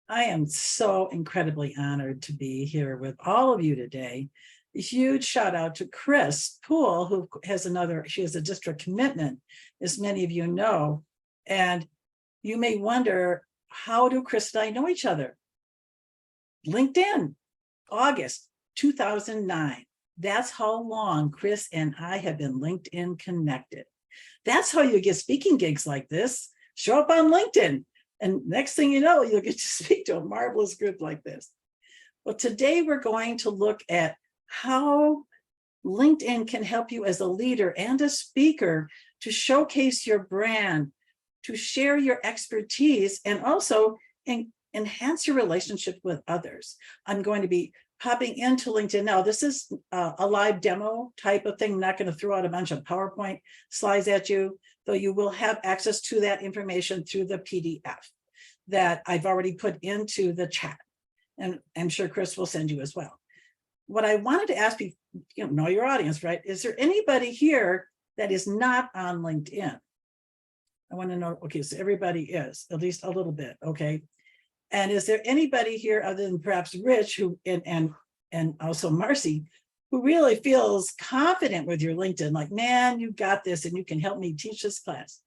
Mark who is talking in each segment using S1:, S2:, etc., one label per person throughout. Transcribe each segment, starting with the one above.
S1: I am so incredibly honored to be here with all of you today. A huge shout out to Chris Poole, who she has a district commitment, as many of you know. And you may wonder, how do Chris and I know each other? LinkedIn, August 2009. That's how long Chris and I have been LinkedIn connected. That's how you get speaking gigs like this. Show up on LinkedIn. And next thing you know, you'll get to speak to a marvelous group like this. Well, today we're going to look at how LinkedIn can help you as a leader and a speaker to showcase your brand, to share your expertise, and also enhance your relationship with others. I'm going to be popping into LinkedIn now. This is a live demo type of thing. I'm not going to throw out a bunch of PowerPoint slides at you, though you will have access to that information through the PDF that I've already put into the chat. And I'm sure Chris will send you as well. What I wanted to ask you, know your audience, right? Is there anybody here that is not on LinkedIn? I want to know, okay, so everybody is, at least a little bit, okay? And is there anybody here other than perhaps Rich, who and also Marcy, who really feels confident with your LinkedIn, like, man, you got this and you can help me teach this class?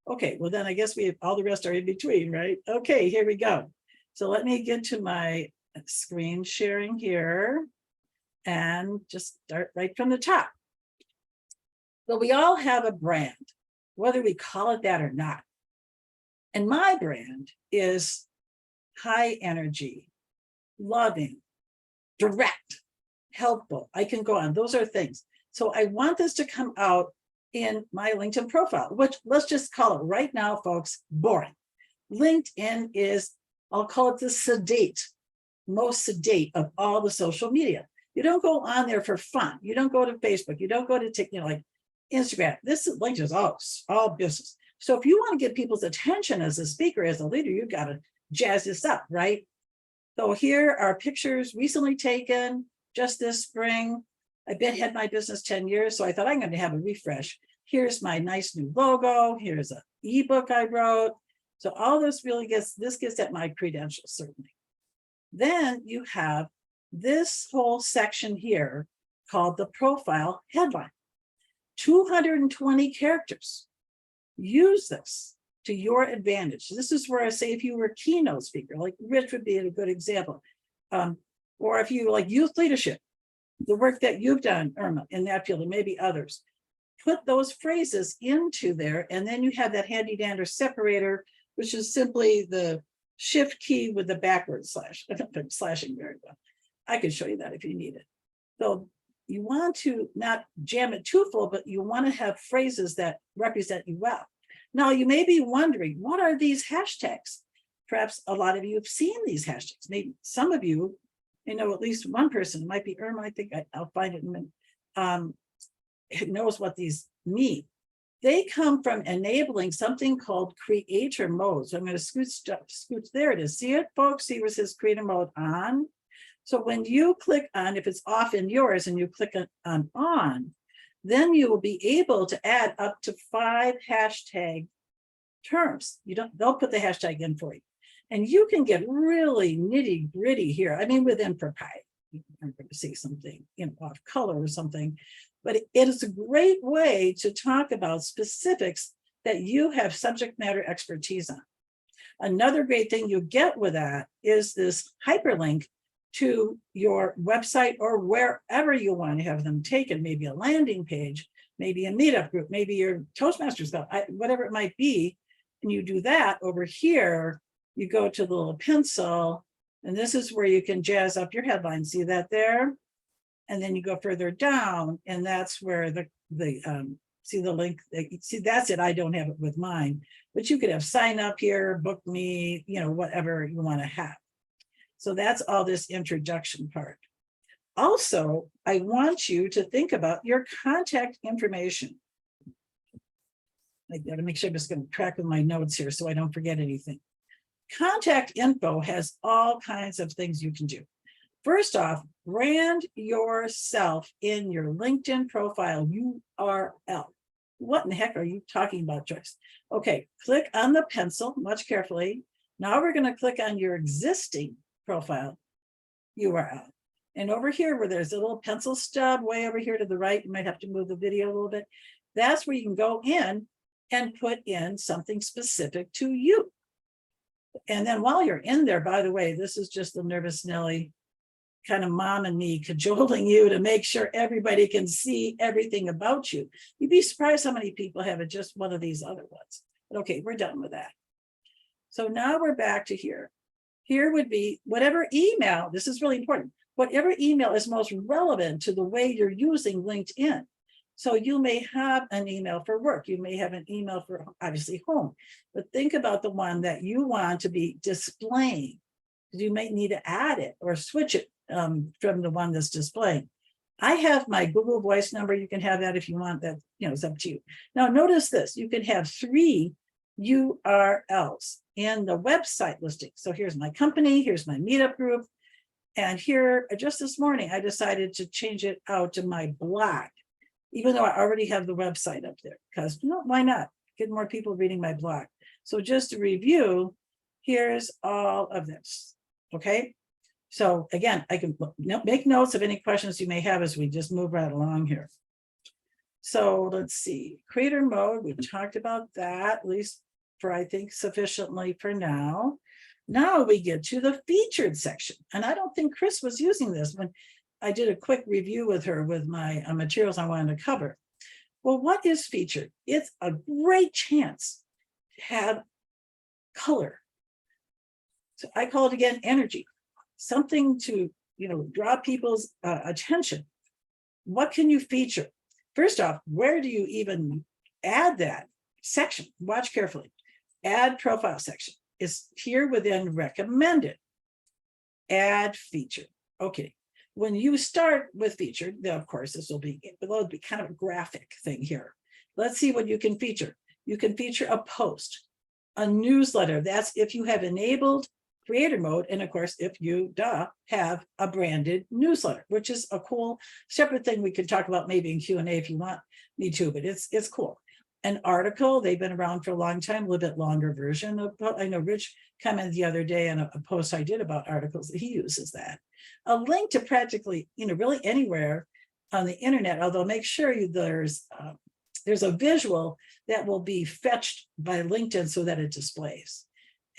S1: Okay, well then I guess all the rest are in between, right? Okay, here we go. So let me get to my screen sharing here and just start right from the top. So we all have a brand, whether we call it that or not. And my brand is high energy, loving, direct, helpful. I can go on. Those are things. So I want this to come out in my LinkedIn profile, which let's just call it right now, folks, boring. LinkedIn is, I'll call it the most sedate of all the social media. You don't go on there for fun. You don't go to Facebook. You don't go to TikTok, like Instagram. This is LinkedIn is all business. So if you want to get people's attention as a speaker, as a leader, you've got to jazz this up, right? So here are pictures recently taken just this spring. I've had my business 10 years, so I thought I'm going to have a refresh. Here's my nice new logo. Here's an ebook I wrote. So all this really gets at my credentials, certainly. Then you have this whole section here called the profile headline. 220 characters. Use this to your advantage. This is where I say, if you were a keynote speaker, like Rich would be a good example, or if you like youth leadership, the work that you've done, Irma, in that field, and maybe others, put those phrases into there, and then you have that handy dandy separator, which is simply the shift key with the backward slash. I'm slashing very well. I can show you that if you need it. So you want to not jam it too full, but you want to have phrases that represent you well. Now, you may be wondering, what are these hashtags? Perhaps a lot of you have seen these hashtags. Maybe some of you, know at least one person, it might be Irma, I think I'll find it in a minute, knows what these mean. They come from enabling something called creator mode. So I'm going to scoot, there it is. See it, folks? See where it says creator mode on? So when you click on, if it's off in yours and you click on, then you will be able to add up to 5 hashtag terms. They'll put the hashtag in for you. And you can get really nitty gritty here. I mean, within propriety, I'm going to see something, off color or something, but it is a great way to talk about specifics that you have subject matter expertise on. Another great thing you get with that is this hyperlink to your website or wherever you want to have them taken, maybe a landing page, maybe a meetup group, maybe your Toastmasters club, whatever it might be. And you do that over here, you go to the little pencil, and this is where you can jazz up your headline. See that there? And then you go further down, and that's where see the link. See, that's it. I don't have it with mine, but you could have sign up here, book me, whatever you want to have. So that's all this introduction part. Also, I want you to think about your contact information. I got to make sure I'm just going to track with my notes here so I don't forget anything. Contact info has all kinds of things you can do. First off, brand yourself in your LinkedIn profile URL. What in the heck are you talking about, Joyce? Okay, click on the pencil much carefully, Now we're going to click on your existing profile URL. And over here where there's a little pencil stub way over here to the right, you might have to move the video a little bit. That's where you can go in and put in something specific to you. And then while you're in there, by the way, this is just the nervous Nelly kind of mom and me cajoling you to make sure everybody can see everything about you. You'd be surprised how many people have it, just one of these other ones. But okay, we're done with that. So now we're back to here. Here would be whatever email, this is really important, whatever email is most relevant to the way you're using LinkedIn. So you may have an email for work. You may have an email for obviously home, but think about the one that you want to be displaying. You might need to add it or switch it from the one that's displaying. I have my Google Voice number. You can have that if you want that, it's up to you. Now notice this, you can have 3 URLs in the website listing. So here's my company, here's my meetup group. And here, just this morning, I decided to change it out to my blog, even though I already have the website up there, because why not? Get more people reading my blog. So just to review, here's all of this, okay? So again, I can make notes of any questions you may have as we just move right along here. So let's see, creator mode, we talked about that, at least for, I think, sufficiently for now. Now we get to the featured section. And I don't think Chris was using this when I did a quick review with her with my materials I wanted to cover. Well, what is featured? It's a great chance to have color. So I call it again, energy, something to, draw people's attention. What can you feature? First off, where do you even add that section? Watch carefully. Add profile section is here within recommended. Add featured. Okay. When you start with featured, then of course this will be kind of a graphic thing here. Let's see what you can feature. You can feature a post, a newsletter. That's if you have enabled creator mode, and of course if you have a branded newsletter, which is a cool separate thing we could talk about maybe in Q&A if you want me to, but it's cool. An article, they've been around for a long time, a little bit longer version of, I know Rich commented the other day on a post I did about articles that he uses that. A link to practically, really anywhere on the internet, although make sure there's a visual that will be fetched by LinkedIn so that it displays.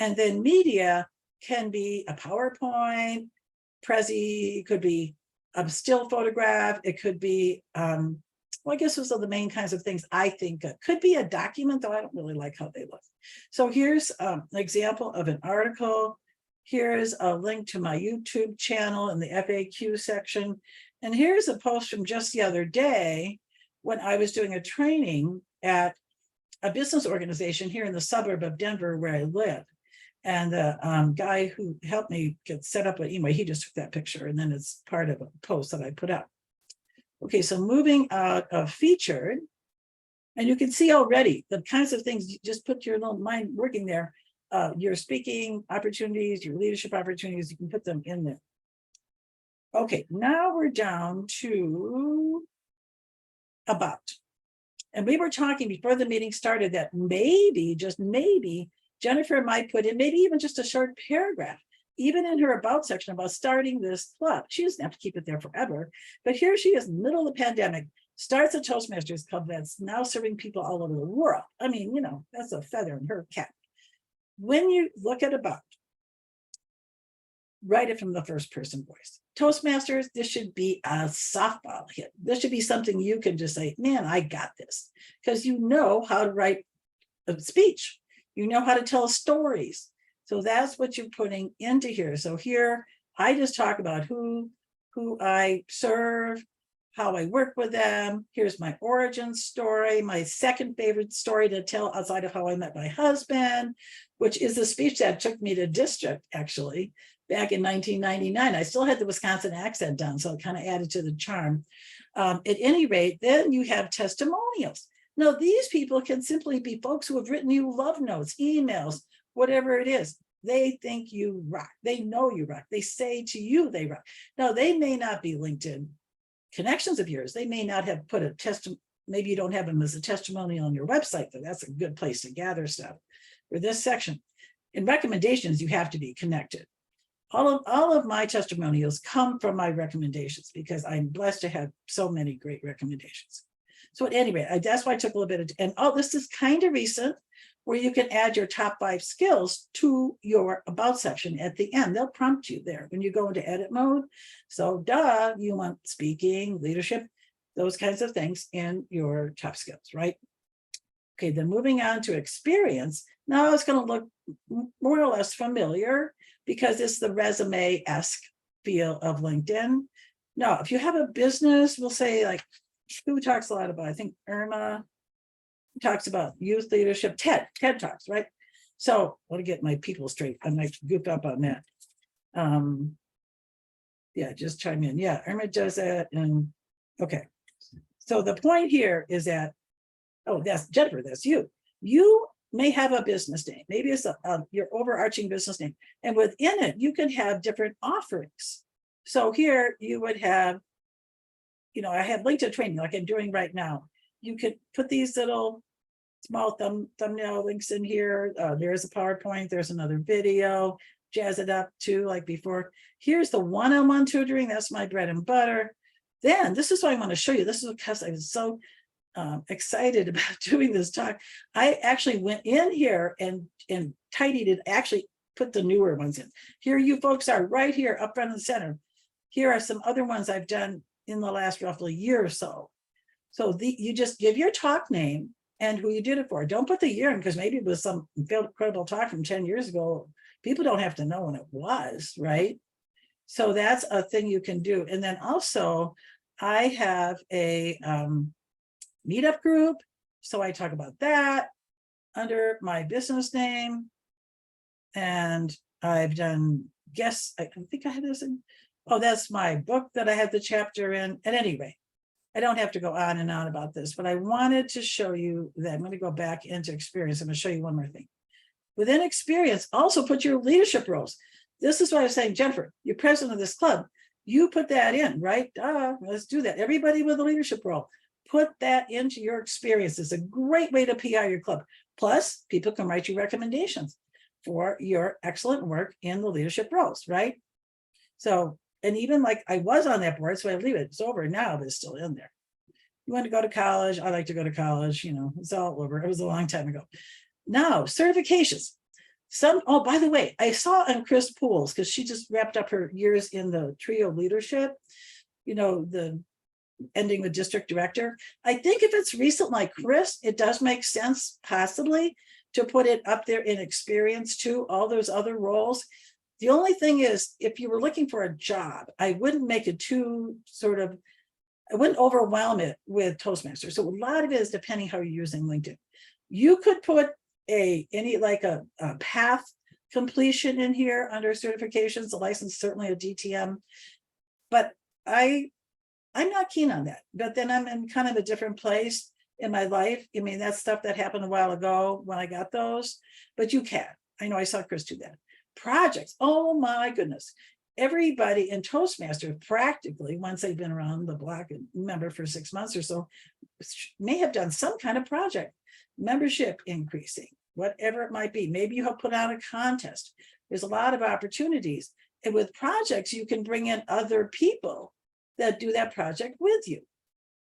S1: And then media can be a PowerPoint, Prezi, could be a still photograph, it could be, well, I guess those are the main kinds of things I think of. Could be a document, though I don't really like how they look. So here's an example of an article. Here's a link to my YouTube channel in the FAQ section. And here's a post from just the other day when I was doing a training at a business organization here in the suburb of Denver where I live. And the guy who helped me get set up, anyway, he just took that picture and then it's part of a post that I put up. Okay, so moving out of featured, and you can see already the kinds of things, you just put your little mind working there, your speaking opportunities, your leadership opportunities, you can put them in there. Okay, now we're down to about. And we were talking before the meeting started that maybe, just maybe, Jennifer might put in maybe even just a short paragraph, even in her about section about starting this club. She doesn't have to keep it there forever, but here she is, middle of the pandemic, starts a Toastmasters club that's now serving people all over the world. I mean, that's a feather in her cap. When you look at about, write it from the first person voice. Toastmasters, this should be a softball hit. This should be something you can just say, man, I got this, because you know how to write a speech. You know how to tell stories. So that's what you're putting into here. So here, I just talk about who I serve, how I work with them. Here's my origin story, my second favorite story to tell outside of how I met my husband, which is the speech that took me to district, actually, back in 1999. I still had the Wisconsin accent down, so it kind of added to the charm. At any rate, then you have testimonials. Now, these people can simply be folks who have written you love notes, emails, whatever it is. They think you rock. They know you rock. They say to you they rock. Now, they may not be LinkedIn connections of yours. They may not have put a testimony. Maybe you don't have them as a testimonial on your website, but that's a good place to gather stuff for this section. in recommendations, you have to be connected. All of my testimonials come from my recommendations because I'm blessed to have so many great recommendations. So at any rate, that's why I took a little bit of, and this is kind of recent, where you can add your top 5 skills to your about section at the end. They'll prompt you there when you go into edit mode. So you want speaking, leadership, those kinds of things in your top skills, right? Okay, then moving on to experience. Now it's going to look more or less familiar because it's the resume-esque feel of LinkedIn. Now, if you have a business, we'll say like, who talks a lot about, I think Irma talks about youth leadership, TED Talks, right? So I want to get my people straight. I'm like goofed up on that. Yeah, just chime in. Yeah, Irma does that. And okay. So the point here is that, oh, that's Jennifer, that's you. You may have a business name. Maybe it's your overarching business name. And within it, you can have different offerings. So here you would have, I have LinkedIn training like I'm doing right now. You could put these little small thumbnail links in here. There's a PowerPoint, there's another video, jazz it up too, like before. Here's the one-on-one tutoring. That's my bread and butter. Then this is what I want to show you. This is because I was so excited about doing this talk. I actually went in here and tidied it, actually put the newer ones in. Here you folks are right here up front and center. Here are some other ones I've done in the last roughly year or so. So you just give your talk name and who you did it for. Don't put the year in because maybe it was some incredible talk from 10 years ago. People don't have to know when it was, right? So that's a thing you can do. And then also I have a meetup group. So I talk about that under my business name. And I've done guests. I think I had this in, oh, that's my book that I had the chapter in. At any rate, I don't have to go on and on about this, but I wanted to show you that I'm going to go back into experience. I'm going to show you one more thing. Within experience, also put your leadership roles. This is why I was saying, Jennifer, you're president of this club. You put that in, right? Let's do that. Everybody with a leadership role, put that into your experience. It's a great way to PR your club. Plus, people can write you recommendations for your excellent work in the leadership roles, right? So, and even like I was on that board, so I leave it. It's over now, but it's still in there. You want to go to college? I like to go to college. It's all over. It was a long time ago. Now, certifications. Oh, by the way, I saw on Chris Pools, because she just wrapped up her years in the trio leadership, the ending with district director. I think if it's recent like Chris, it does make sense possibly to put it up there in experience too, all those other roles. The only thing is, if you were looking for a job, I wouldn't make it too I wouldn't overwhelm it with Toastmasters. So a lot of it is depending how you're using LinkedIn. You could put a path completion in here under certifications, a license, certainly a DTM, but I'm not keen on that. But then I'm in kind of a different place in my life. I mean, that's stuff that happened a while ago when I got those, but you can. I know I saw Chris do that. Projects, oh my goodness. Everybody in Toastmasters practically, once they've been around the block and member for 6 months or so, may have done some kind of project, membership increasing, whatever it might be. Maybe you have put out a contest. There's a lot of opportunities. And with projects, you can bring in other people that do that project with you.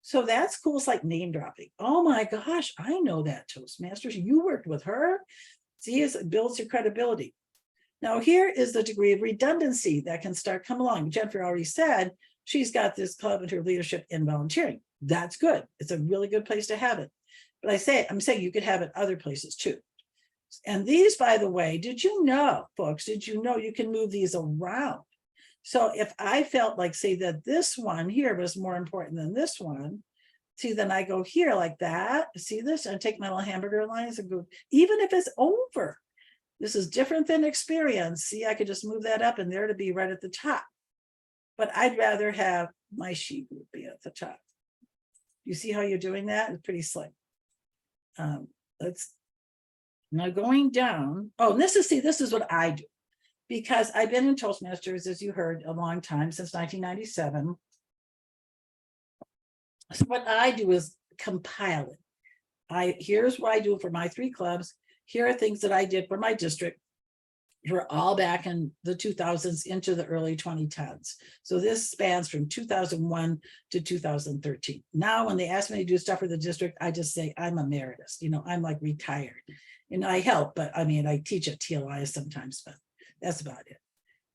S1: So that's cool. It's like name dropping. Oh my gosh, I know that Toastmasters. You worked with her. See, it builds your credibility. Now, here is the degree of redundancy that can start come along. Jennifer already said she's got this club and her leadership in volunteering. That's good. It's a really good place to have it. But I'm saying you could have it other places too. And these, by the way, did you know, folks, you can move these around? So if I felt like, say that this one here was more important than this one, see, then I go here like that. See this? And take my little hamburger lines and go, even if it's over. This is different than experience. See, I could just move that up and there to be right at the top. But I'd rather have my sheet group be at the top. You see how you're doing that? It's pretty slick. Let's now going down. Oh, this is what I do, because I've been in Toastmasters, as you heard, a long time, since 1997. So what I do is compile it. Here's what I do for my 3 clubs. Here are things that I did for my district. We're all back in the 2000s into the early 2010s. So this spans from 2001 to 2013. Now, when they ask me to do stuff for the district, I just say I'm emeritus. I'm like retired, and I help, but I mean, I teach at TLI sometimes, but that's about it.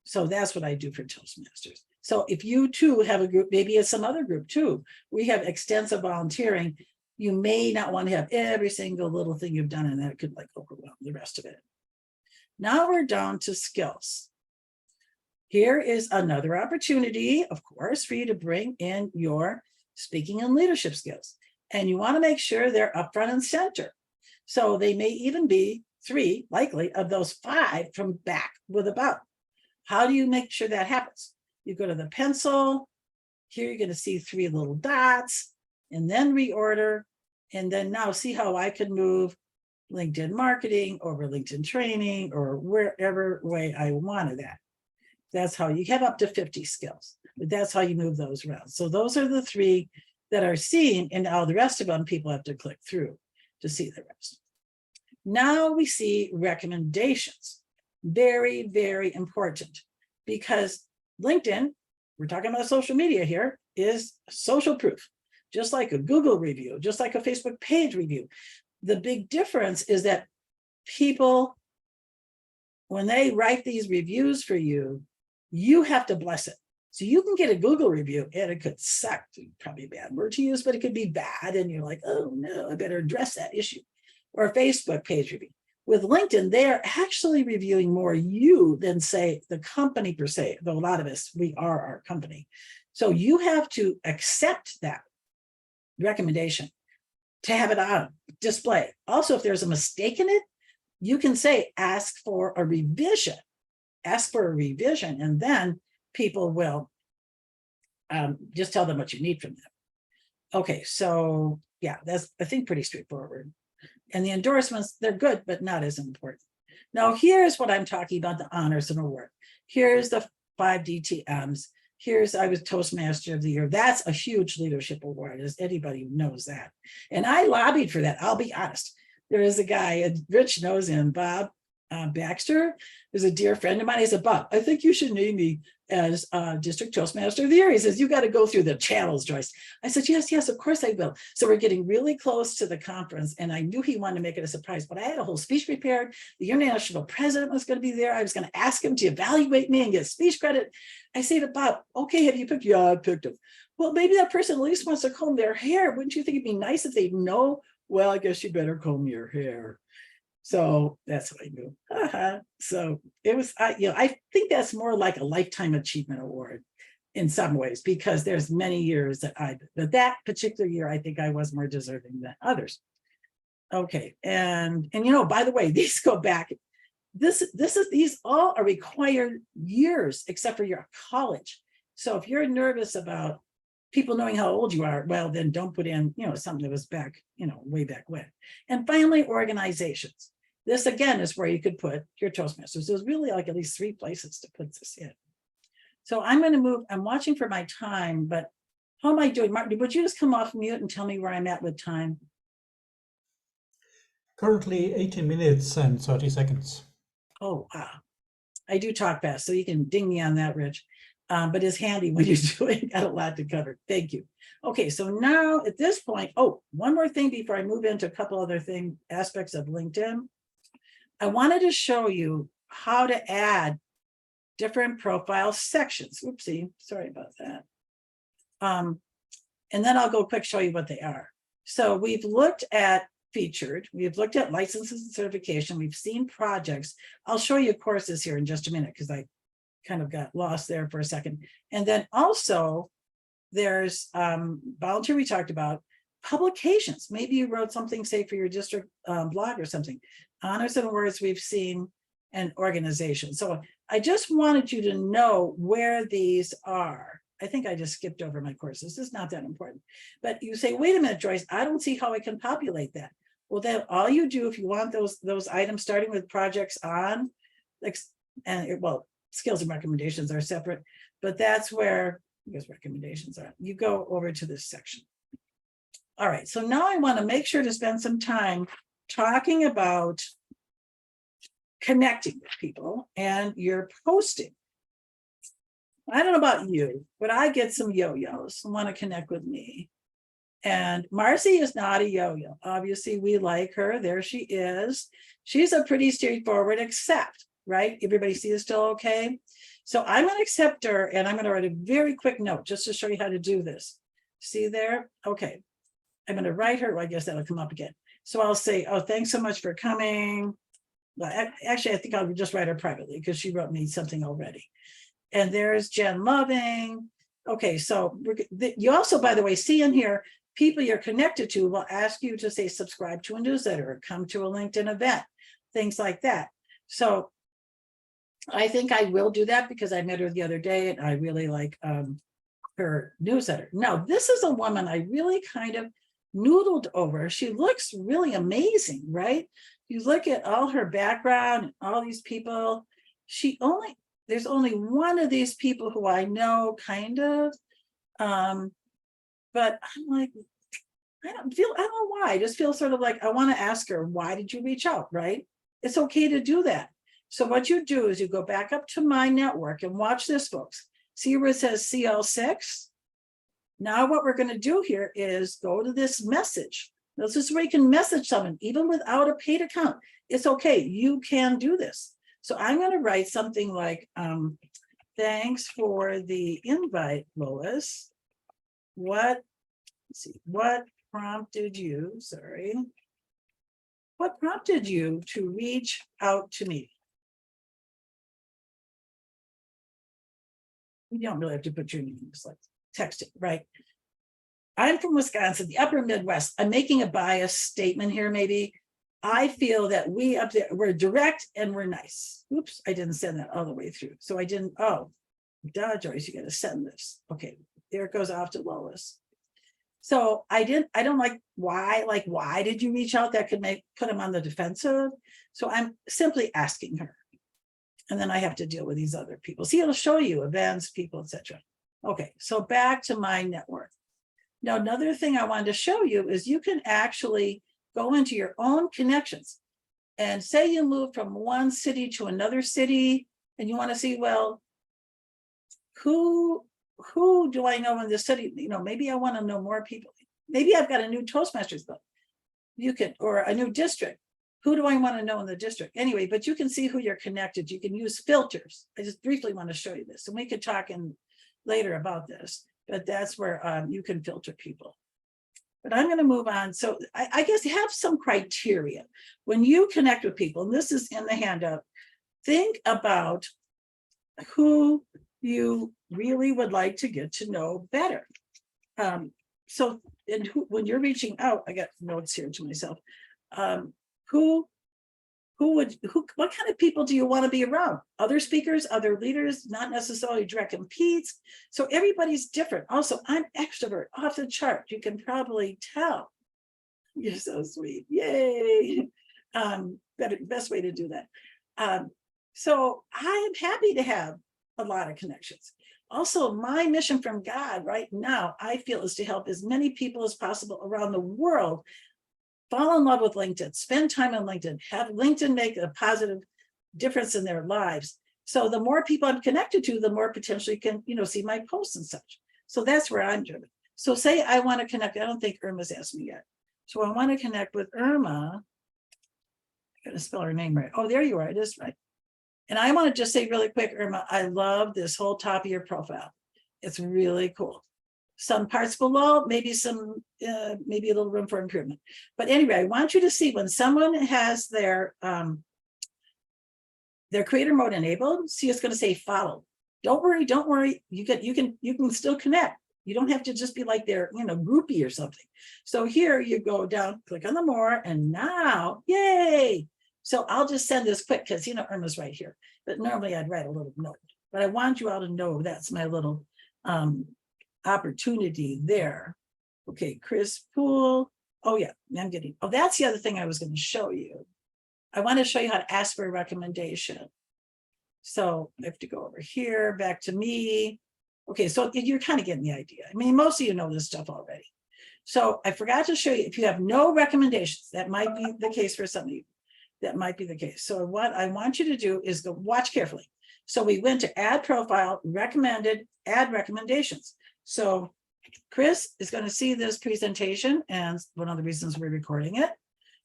S1: So that's what I do for Toastmasters. So if you too have a group, maybe it's some other group too, we have extensive volunteering. You may not want to have every single little thing you've done, and that could like overwhelm the rest of it. Now we're down to skills. Here is another opportunity, of course, for you to bring in your speaking and leadership skills. And you want to make sure they're up front and center. So they may even be 3, likely, of those 5 from back with about. How do you make sure that happens? You go to the pencil. Here you're going to see 3 little dots, and then reorder. And then now see how I can move LinkedIn marketing over LinkedIn training or wherever way I wanted that. That's how you have up to 50 skills, but that's how you move those around. So those are the 3 that are seen, and all the rest of them people have to click through to see the rest. Now we see recommendations. Very, very important, because LinkedIn, we're talking about social media here, is social proof, just like a Google review, just like a Facebook page review. The big difference is that people, when they write these reviews for you, you have to bless it. So you can get a Google review and it could suck, probably a bad word to use, but it could be bad. And you're like, oh no, I better address that issue. Or a Facebook page review. With LinkedIn, they're actually reviewing more you than say the company per se, though a lot of us, we are our company. So you have to accept that recommendation to have it on display. Also, if there's a mistake in it, you can say, ask for a revision, and then people will just tell them what you need from them. Okay, so yeah, that's, I think, pretty straightforward. And the endorsements, they're good, but not as important. Now, here's what I'm talking about, the honors and award. Here's the 5 DTMs. Here's, I was Toastmaster of the Year. That's a huge leadership award, as anybody knows that. And I lobbied for that, I'll be honest. There is a guy, and Rich knows him, Bob Baxter, is a dear friend of mine. He said, Bob, I think you should name me as District Toastmaster of the Year. He says, you got to go through the channels, Joyce. I said, yes, of course I will. So we're getting really close to the conference, and I knew he wanted to make it a surprise, but I had a whole speech prepared. The international president was going to be there. I was going to ask him to evaluate me and get speech credit. I say to Bob, okay, have you picked? Yeah, I picked him. Well, maybe that person at least wants to comb their hair. Wouldn't you think it'd be nice if they know? Well, I guess you better comb your hair. So that's what I knew. So it was, I think that's more like a lifetime achievement award in some ways, because there's many years but that particular year, I think I was more deserving than others. Okay, and by the way, these go back. These all are required years, except for your college. So if you're nervous about people knowing how old you are, well, then don't put in, something that was back, way back when. And finally, organizations. This again is where you could put your Toastmasters. There's really like at least 3 places to put this in. So I'm going to move, I'm watching for my time, but how am I doing? Martin, would you just come off mute and tell me where I'm at with time?
S2: Currently 18 minutes and 30 seconds.
S1: Oh, wow. I do talk fast, so you can ding me on that, Rich. But it's handy when you're doing, got a lot to cover. Thank you. Okay, so now at this point, one more thing before I move into a couple other aspects of LinkedIn. I wanted to show you how to add different profile sections. Oopsie, sorry about that. And then I'll go quick show you what they are. So we've looked at featured, we've looked at licenses and certification, we've seen projects. I'll show you courses here in just a minute because I kind of got lost there for a second. And then also there's volunteer we talked about, publications. Maybe you wrote something, say, for your district blog or something. Honors and awards we've seen, and organization. So I just wanted you to know where these are. I think I just skipped over my courses. This is not that important. But you say, wait a minute, Joyce, I don't see how I can populate that. Well, then all you do, if you want those items starting with projects on, skills and recommendations are separate, but that's where, because recommendations are, you go over to this section. All right, so now I want to make sure to spend some time talking about connecting with people and you're posting. I don't know about you, but I get some yo-yos who want to connect with me. And Marcy is not a yo-yo. Obviously, we like her. There she is. She's a pretty straightforward accept, right? Everybody see is still okay? So I'm going to accept her and I'm going to write a very quick note just to show you how to do this. See there? Okay. I'm going to write her. Well, I guess that'll come up again. So I'll say, oh, thanks so much for coming. Well, actually, I think I'll just write her privately because she wrote me something already. And there's Jen Loving. Okay, so you also, by the way, see in here, people you're connected to will ask you to say subscribe to a newsletter or come to a LinkedIn event, things like that. So I think I will do that because I met her the other day and I really like her newsletter. Now, this is a woman I really kind of noodled over. She looks really amazing, right? You look at all her background and all these people. There's only one of these people who I know kind of, but I'm like, I don't know why. I just feel sort of like I want to ask her, why did you reach out, right? It's okay to do that. So what you do is you go back up to my network and watch this, folks. See where it says CL6? Now what we're going to do here is go to this message. This is where you can message someone, even without a paid account. It's okay. You can do this. So I'm going to write something like, thanks for the invite, Lois. What prompted you, what prompted you to reach out to me? You don't really have to put your name, just like text it, right? I'm from Wisconsin, the upper Midwest. I'm making a biased statement here, maybe. I feel that we up there, we're direct and we're nice. Oops, I didn't send that all the way through. So I didn't, oh, duh, Joyce, you got to send this. Okay, there it goes off to Lois. So I don't like why did you reach out? That could put him on the defensive. So I'm simply asking her. And then I have to deal with these other people. See, it'll show you events, people, etc. Okay, so back to my network. Now, another thing I wanted to show you is you can actually go into your own connections and say you move from one city to another city and you want to see, well, who do I know in this city? You know, maybe I want to know more people. Maybe I've got a new Toastmasters book. You can, or a new district. Who do I want to know in the district? Anyway, but you can see who you're connected. You can use filters. I just briefly want to show you this. And we could talk later about this, but that's where you can filter people. But I'm going to move on. So I guess you have some criteria. When you connect with people, and this is in the handout, think about who you really would like to get to know better. When you're reaching out, I got notes here to myself. What kind of people do you want to be around? Other speakers, other leaders, not necessarily direct competes. So everybody's different. Also, I'm extrovert off the chart. You can probably tell. You're so sweet. Yay. Best way to do that. So I am happy to have a lot of connections. Also, my mission from God right now, I feel, is to help as many people as possible around the world fall in love with LinkedIn, spend time on LinkedIn, have LinkedIn make a positive difference in their lives. So the more people I'm connected to, the more potentially can, see my posts and such. So that's where I'm driven. So say I want to connect. I don't think Irma's asked me yet. So I want to connect with Irma. I gotta spell her name right. Oh, there you are. It is right. And I want to just say really quick, Irma, I love this whole top of your profile. It's really cool. Some parts below, maybe a little room for improvement. But anyway, I want you to see when someone has their creator mode enabled, see it's going to say follow. Don't worry. You can still connect. You don't have to just be like their groupie or something. So here you go down, click on the more, and now, yay! So I'll just send this quick because Irma's right here. But normally I'd write a little note. But I want you all to know that's my little opportunity there. Okay, Chris Poole. Oh yeah, that's the other thing I was going to show you. I want to show you how to ask for a recommendation. So I have to go over here, back to me. Okay, so you're kind of getting the idea. I mean, most of you know this stuff already. So I forgot to show you, if you have no recommendations, that might be the case for some of you. that might be the case. So what I want you to do is go watch carefully. So we went to add profile, recommended, add recommendations. So Chris is going to see this presentation, and one of the reasons we're recording it.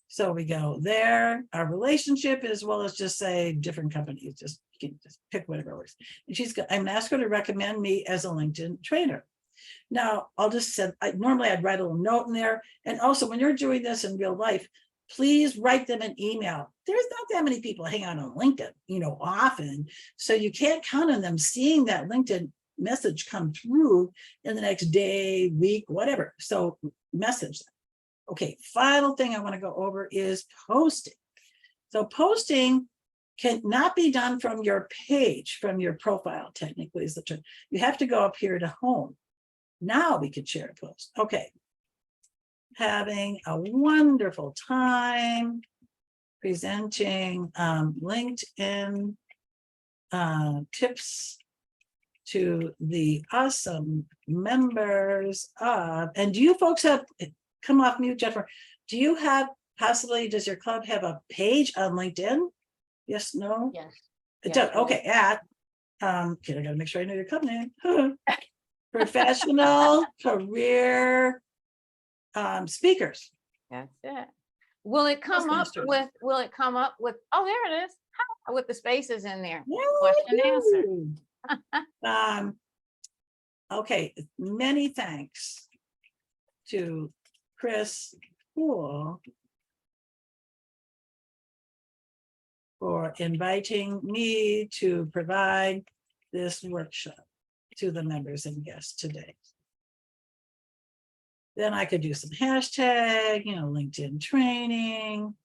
S1: So we go there, our relationship, as well as just say different companies, just you can just pick whatever works. And I'm gonna ask her to recommend me as a LinkedIn trainer. Now, I'll just say, normally I'd write a little note in there. And also when you're doing this in real life, please write them an email. There's not that many people hang out on LinkedIn, often. So you can't count on them seeing that LinkedIn message come through in the next day, week, whatever. So message them. Okay, final thing I want to go over is posting. So posting cannot be done from your page, from your profile, technically is the term. You have to go up here to home. Now we can share a post. Okay. Having a wonderful time presenting LinkedIn tips to the awesome members of, and do you folks have, come off mute, Jennifer, do you have possibly, does your club have a page on LinkedIn? Yes, no?
S3: Yes.
S1: It
S3: Yes,
S1: does.
S3: we do.
S1: Okay, okay, I gotta make sure I know your club name. Professional career speakers.
S3: That's it. Will it come up
S1: Toastmasters.
S3: with, oh, there it is, with the spaces in there. Question answer.
S1: Okay, many thanks to Chris Poole for inviting me to provide this workshop to the members and guests today. Then I could do some hashtag, LinkedIn training,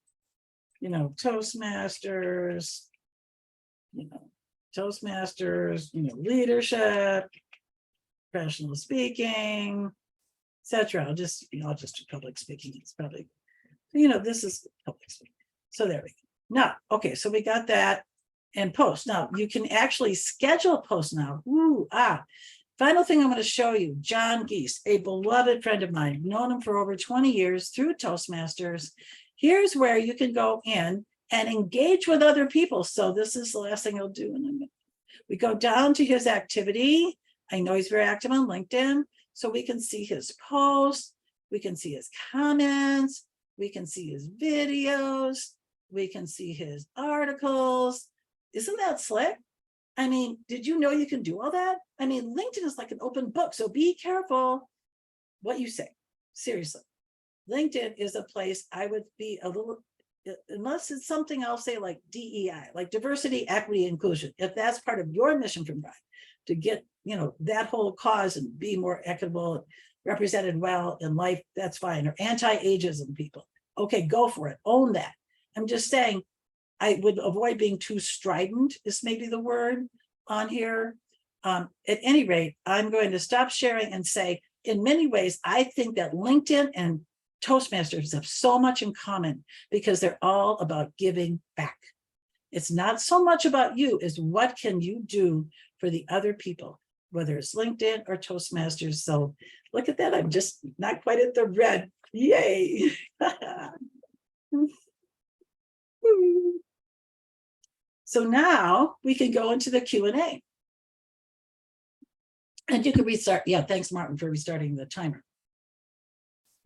S1: Toastmasters, leadership, professional speaking, etc. I'll just do public speaking. It's probably, this is public speaking. So there we go. Now, okay, so we got that and post. Now you can actually schedule posts now. Final thing I'm going to show you, John Geese, a beloved friend of mine, known him for over 20 years through Toastmasters. Here's where you can go in and engage with other people. So this is the last thing I'll do in a minute. We go down to his activity. I know he's very active on LinkedIn, so we can see his posts, we can see his comments, we can see his videos, we can see his articles. Isn't that slick? I mean, did you know you can do all that? I mean, LinkedIn is like an open book, so be careful what you say. Seriously, LinkedIn is a place I would be a little, unless it's something I'll say like DEI, like diversity, equity, inclusion. If that's part of your mission from God, to get, that whole cause and be more equitable, represented well in life, that's fine. Or anti-ageism people. Okay, go for it. Own that. I'm just saying, I would avoid being too strident, is maybe the word on here. At any rate, I'm going to stop sharing and say, in many ways, I think that LinkedIn and Toastmasters have so much in common because they're all about giving back. It's not so much about you as what can you do for the other people, whether it's LinkedIn or Toastmasters. So look at that. I'm just not quite at the red. Yay. So now we can go into the Q&A. And you can restart. Yeah, thanks, Martin, for restarting the timer.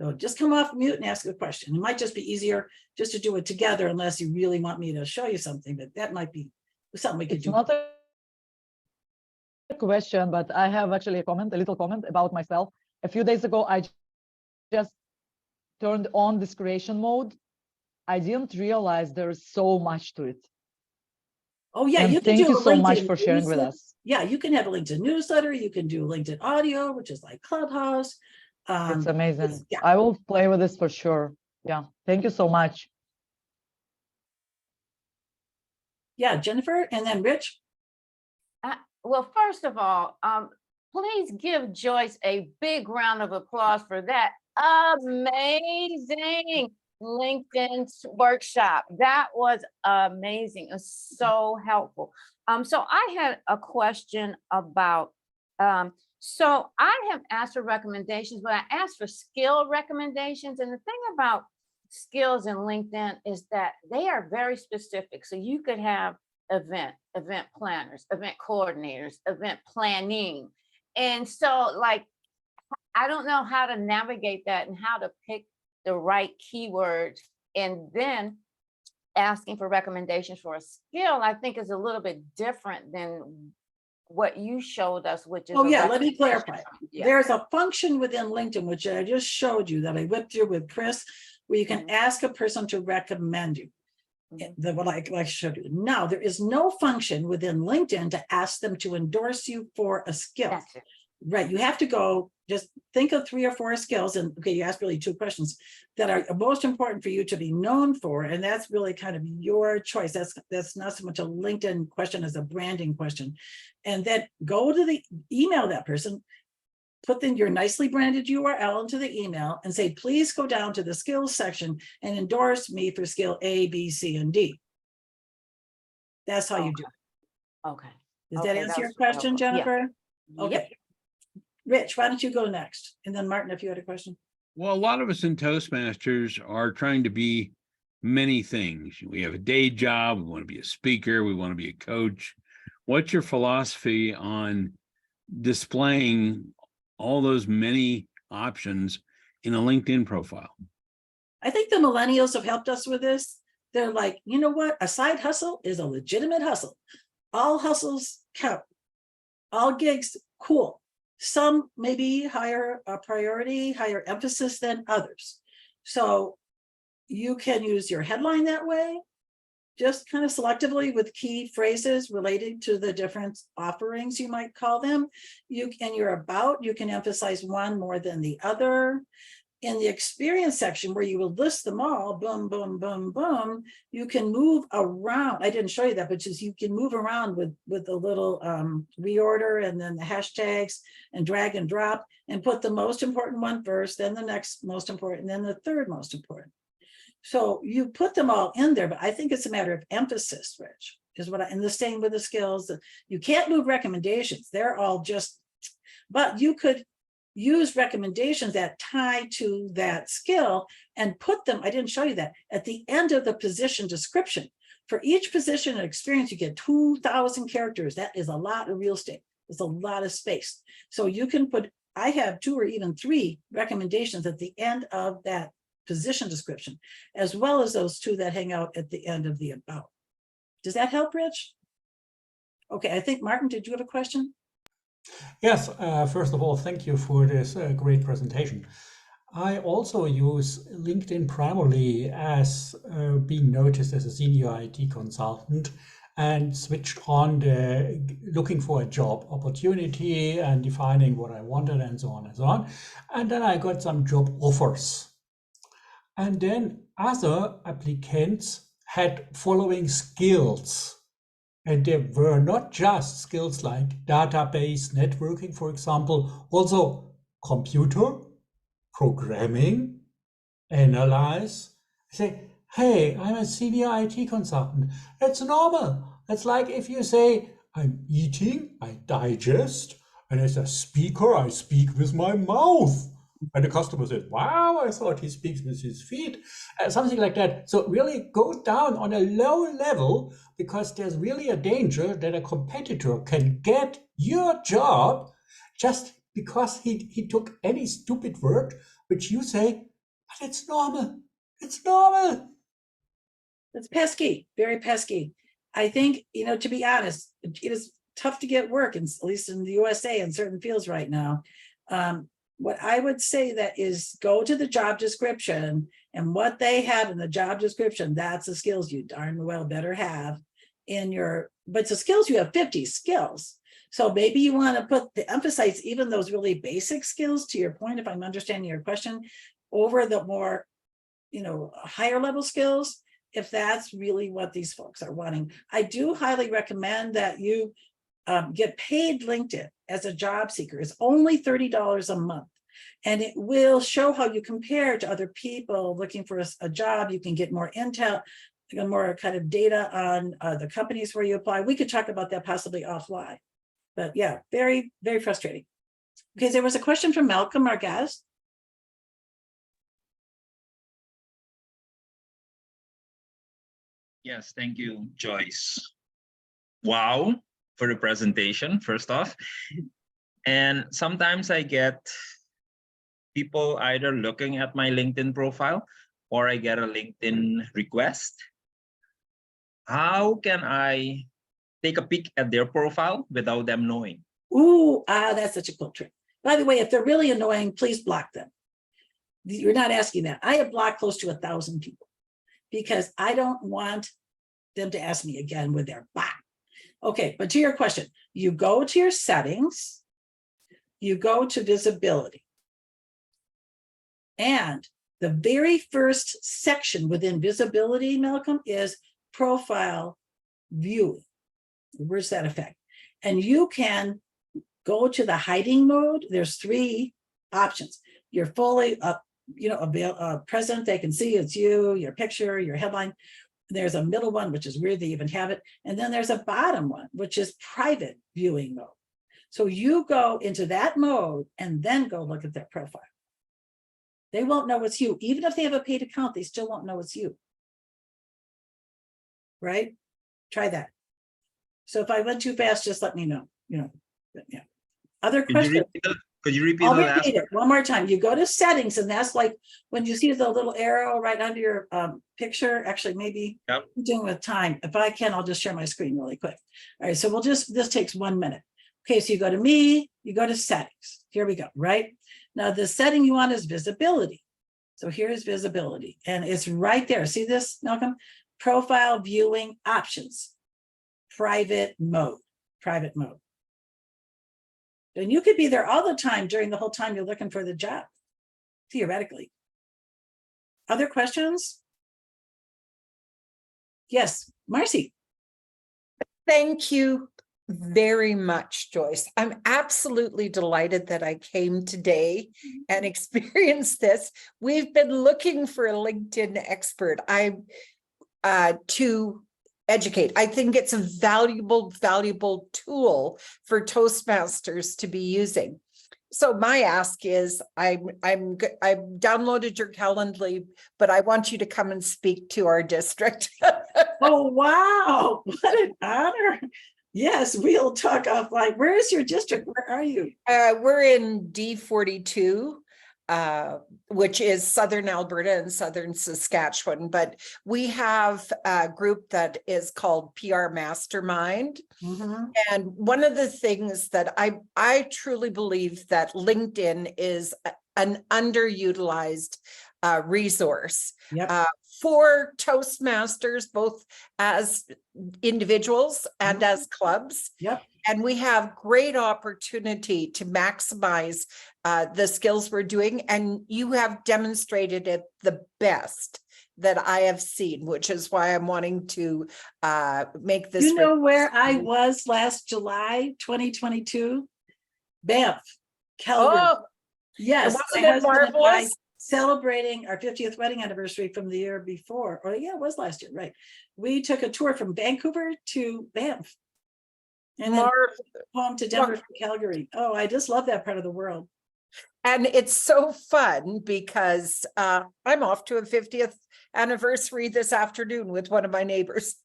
S1: So just come off mute and ask a question. It might just be easier just to do it together unless you really want me to show you something, but that might be something we could
S4: It's
S1: do.
S4: not a question, but I have actually a little comment about myself. A few days ago, I just turned on this creation mode. I didn't realize there's so much to it.
S1: Oh yeah,
S4: And
S1: you can
S4: thank
S1: do
S4: you
S1: a
S4: so much
S1: LinkedIn
S4: for sharing with
S1: newsletter.
S4: us.
S1: Yeah, you can have a LinkedIn newsletter. You can do LinkedIn audio, which is like Clubhouse.
S4: It's amazing.
S1: Yeah.
S4: I will play with this for sure. Yeah, thank you so much.
S1: Yeah, Jennifer, and then Rich.
S3: Well, first of all, please give Joyce a big round of applause for that amazing LinkedIn workshop. That was amazing. It was so helpful. So I had a question about, so I have asked for recommendations, but I asked for skill recommendations. And the thing about skills in LinkedIn is that they are very specific. So you could have event planners, event coordinators, event planning. And so like, I don't know how to navigate that and how to pick the right keywords. And then asking for recommendations for a skill, I think is a little bit different than what you showed us, which is.
S1: Oh
S3: a
S1: yeah, let me
S3: recommendation
S1: clarify.
S3: from- yeah.
S1: There's a function within LinkedIn, which I just showed you that I whipped through with Chris, where you can
S3: Mhm.
S1: ask a person to recommend you.
S3: Mhm.
S1: The what I showed you. Now, there is no function within LinkedIn to ask them to endorse you for a skill.
S3: That's it.
S1: Right, you have to go, just think of 3 or 4 skills, and okay, you asked really 2 questions that are most important for you to be known for, and that's really kind of your choice. That's not so much a LinkedIn question as a branding question. And then go to the email that person, put in your nicely branded URL into the email and say, please go down to the skills section and endorse me for skill A, B, C, and D. That's how you do it.
S3: Okay.
S1: Does
S3: Okay,
S1: that answer your
S3: was
S1: question,
S3: helpful. Yeah.
S1: Jennifer?
S3: Yep.
S1: Okay. Rich, why don't you go next? And then Martin, if you had a question.
S5: Well, a lot of us in Toastmasters are trying to be many things. We have a day job, we want to be a speaker, we want to be a coach. What's your philosophy on displaying all those many options in a LinkedIn profile?
S1: I think the millennials have helped us with this. They're like, you know what? A side hustle is a legitimate hustle. All hustles count. All gigs, cool. Some maybe higher priority, higher emphasis than others. So you can use your headline that way, just kind of selectively with key phrases related to the different offerings, you might call them. You can emphasize one more than the other. In the experience section where you will list them all, boom, boom, boom, boom, you can move around. I didn't show you that, but just you can move around with the little reorder and then the hashtags and drag and drop and put the most important one first, then the next most important, then the third most important. So you put them all in there, but I think it's a matter of emphasis, Rich, is what and the same with the skills. You can't move recommendations. They're all just, but you could use recommendations that tie to that skill and put them, I didn't show you that, at the end of the position description. For each position and experience, you get 2,000 characters. That is a lot of real estate. It's a lot of space. So you can put, I have 2 or even 3 recommendations at the end of that position description, as well as those 2 that hang out at the end of the about. Does that help, Rich? Okay, I think, Martin, did you have a question?
S2: Yes, first of all, thank you for this great presentation. I also use LinkedIn primarily as being noticed as a senior IT consultant and switched on the looking for a job opportunity and defining what I wanted and so on and so on. And then I got some job offers. And then other applicants had following skills. And there were not just skills like database networking, for example, also computer, programming, analyze. I say, hey, I'm a senior IT consultant. That's normal. That's like if you say, I'm eating, I digest, and as a speaker, I speak with my mouth. And the customer says, wow, I thought he speaks with his feet, something like that. So really go down on a low level, because there's really a danger that a competitor can get your job just because he took any stupid word, which you say, but it's normal. It's normal.
S1: It's pesky, very pesky. I think, to be honest, it is tough to get work, at least in the USA in certain fields right now. What I would say that is go to the job description, and what they have in the job description, that's the skills you darn well better have in your, but the skills, you have 50 skills. So maybe you want to emphasize even those really basic skills, to your point, if I'm understanding your question, over the more, higher level skills, if that's really what these folks are wanting. I do highly recommend that you get paid LinkedIn as a job seeker. It's only $30 a month. And it will show how you compare to other people looking for a job. You can get more intel, more kind of data on the companies where you apply. We could talk about that possibly offline. But yeah, very, very frustrating. Okay, there was a question from Malcolm, our guest.
S6: Yes, thank you, Joyce. Wow, for the presentation, first off. And sometimes I get people either looking at my LinkedIn profile or I get a LinkedIn request. How can I take a peek at their profile without them knowing?
S1: Ooh, that's such a cool trick. By the way, if they're really annoying, please block them. You're not asking that. I have blocked close to 1,000 people because I don't want them to ask me again with their bot. Okay, but to your question, you go to your settings, you go to visibility. And the very first section within visibility, Malcolm, is profile viewing. Where's that effect? And you can go to the hiding mode. There's 3 options. You're fully present. They can see it's you, your picture, your headline. There's a middle one, which is weird they even have it. And then there's a bottom one, which is private viewing mode. So you go into that mode and then go look at their profile. They won't know it's you. Even if they have a paid account, they still won't know it's you. Right? Try that. So if I went too fast, just let me know. Yeah. Other questions?
S6: Could you repeat
S1: I'll
S6: the last
S1: repeat it one more time. You go to settings, and that's like when you see the little arrow right under your picture. Actually, maybe
S6: Yep.
S1: I'm doing with time. If I can, I'll just share my screen really quick. All right, so this takes 1 minute. Okay, so you go to me, you go to settings. Here we go, right? Now the setting you want is visibility. So here's visibility, and it's right there. See this, Malcolm? Profile viewing options, private mode. And you could be there all the time during the whole time you're looking for the job, theoretically. Other questions? Yes, Marcy.
S7: Thank you very much, Joyce. I'm absolutely delighted that I came today and experienced this. We've been looking for a LinkedIn expert to educate. I think it's a valuable tool for Toastmasters to be using. So my ask is, I've downloaded your Calendly, but I want you to come and speak to our district.
S1: Oh, wow. What an honor. Yes, we'll talk offline. Where is your district? Where are you?
S7: We're in D42, which is Southern Alberta and Southern Saskatchewan, but we have a group that is called PR Mastermind.
S1: Mhm.
S7: And one of the things that I truly believe that LinkedIn is an underutilized resource
S1: Yep.
S7: for Toastmasters, both as individuals and as clubs.
S1: Yep.
S7: And we have great opportunity to maximize the skills we're doing. And you have demonstrated it the best that I have seen, which is why I'm wanting to make this.
S1: You know where I was last July, 2022? Banff, Calgary.
S7: Oh,
S1: Yes,
S7: wasn't
S1: my
S7: it
S1: husband and I
S7: marvelous?
S1: celebrating our 50th wedding anniversary from the year before. Oh yeah, it was last year, right? We took a tour from Vancouver to Banff. And then home to Denver from Calgary. Oh, I just love that part of the world.
S7: And it's so fun because I'm off to a 50th anniversary this afternoon with one of my neighbors.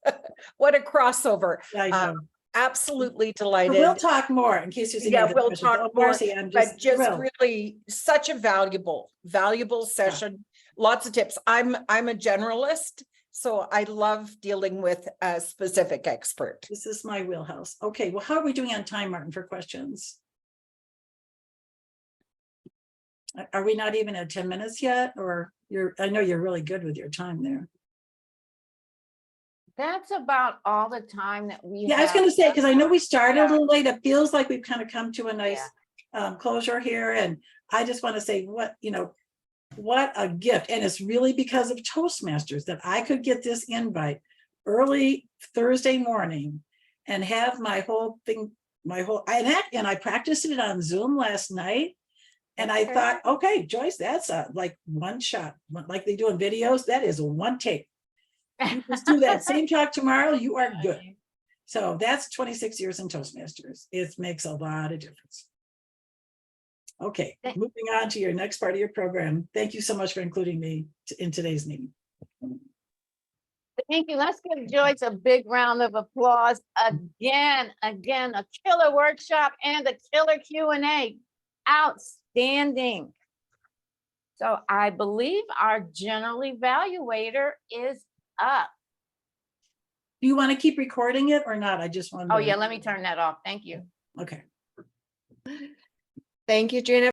S7: What a crossover.
S1: I know.
S7: Absolutely
S1: But
S7: delighted.
S1: we'll talk more in case there's any other
S7: we'll
S1: questions.
S7: talk
S1: Oh,
S7: more,
S1: Marcy, I'm just
S7: but just
S1: thrilled.
S7: really such a valuable session. Lots of tips. I'm a generalist, so I love dealing with a specific expert.
S1: This is my wheelhouse. Okay, well, how are we doing on time, Martin, for questions? Are we not even at 10 minutes yet? Or I know you're really good with your time there.
S3: That's about all the time that we
S1: Yeah, I was
S3: have.
S1: going to say, because I know we started
S3: Yeah.
S1: a little late. It feels like we've kind of come to a nice closure here. And I just want to say what a gift. And it's really because of Toastmasters that I could get this invite early Thursday morning and have my whole thing, and I practiced it on Zoom last night. And I thought, okay, Joyce, that's like one shot, like they do in videos. That is one take. You just do that same talk tomorrow, you are good. So that's 26 years in Toastmasters. It makes a lot of difference. Okay, moving on to your next part of your program. Thank you so much for including me in today's meeting.
S3: Thank you. Let's give Joyce a big round of applause. Again, a killer workshop and a killer Q&A. Outstanding. So I believe our general evaluator is up.
S1: Do you want to keep recording it or not? I just wanted.
S3: Oh yeah, let me turn that off. Thank you.
S1: Okay.
S7: Thank you, Gina.